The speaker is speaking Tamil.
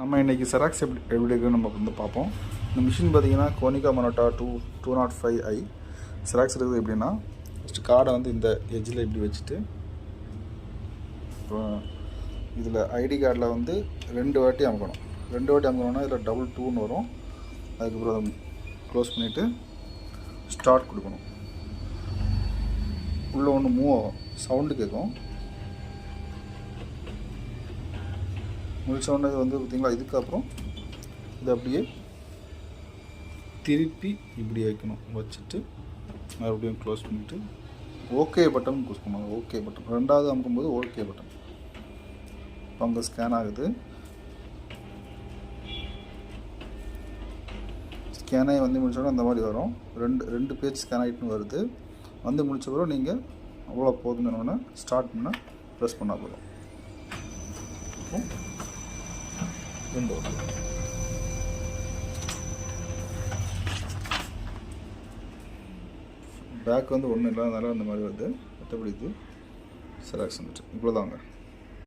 நம்ம இன்றைக்கி செராக்ஸ் எப்படி இருக்குன்னு நம்ம வந்து பார்ப்போம். இந்த மிஷின் பார்த்திங்கன்னா கோனிகா மொனட்டா 205i செராக்ஸ் இருக்குது. எப்படின்னா ஃபஸ்ட்டு கார்டை வந்து இந்த எட்ஜில் இப்படி வச்சுட்டு, அப்புறம் இதில் ஐடி கார்டில் வந்து 2 வாட்டி அமுக்கணும். 2 வாட்டி அமுக்கணும்னா இதில் டபுள் 2ன்னு வரும். அதுக்கப்புறம் அதை க்ளோஸ் பண்ணிவிட்டு ஸ்டார்ட் கொடுக்கணும். உள்ளே ஒன்று மூவ் ஆகும், சவுண்டு கேட்கும். முடிச்சோடனே வந்து பார்த்திங்களா, இதுக்கப்புறம் இதை அப்படியே திருப்பி இப்படி வைக்கணும். வச்சுட்டு மறுபடியும் க்ளோஸ் பண்ணிவிட்டு ஓகே பட்டன் ப்ரெஸ் பண்ணுவாங்க. ஓகே பட்டன் ரெண்டாவது அமுக்கும்போது ஓகே பட்டன். இப்போ அங்கே ஸ்கேன் ஆகுது. ஸ்கேனே வந்து முடிச்சோடனே அந்த மாதிரி வரும். ரெண்டு பேஜ் ஸ்கேன் ஆகிட்டுன்னு வருது. வந்து முடிச்சப்பறம் நீங்கள் அவ்வளோ போதுன்னு ஸ்டார்ட் பண்ணால் ப்ரெஸ் பண்ணால் போதும். விண்டோ பேக் வந்து ஒன்றும் இல்லாதனால அந்த மாதிரி வருது. மற்றபடி இது செராக்ஸ் வந்துட்டு இவ்வளோதாங்க.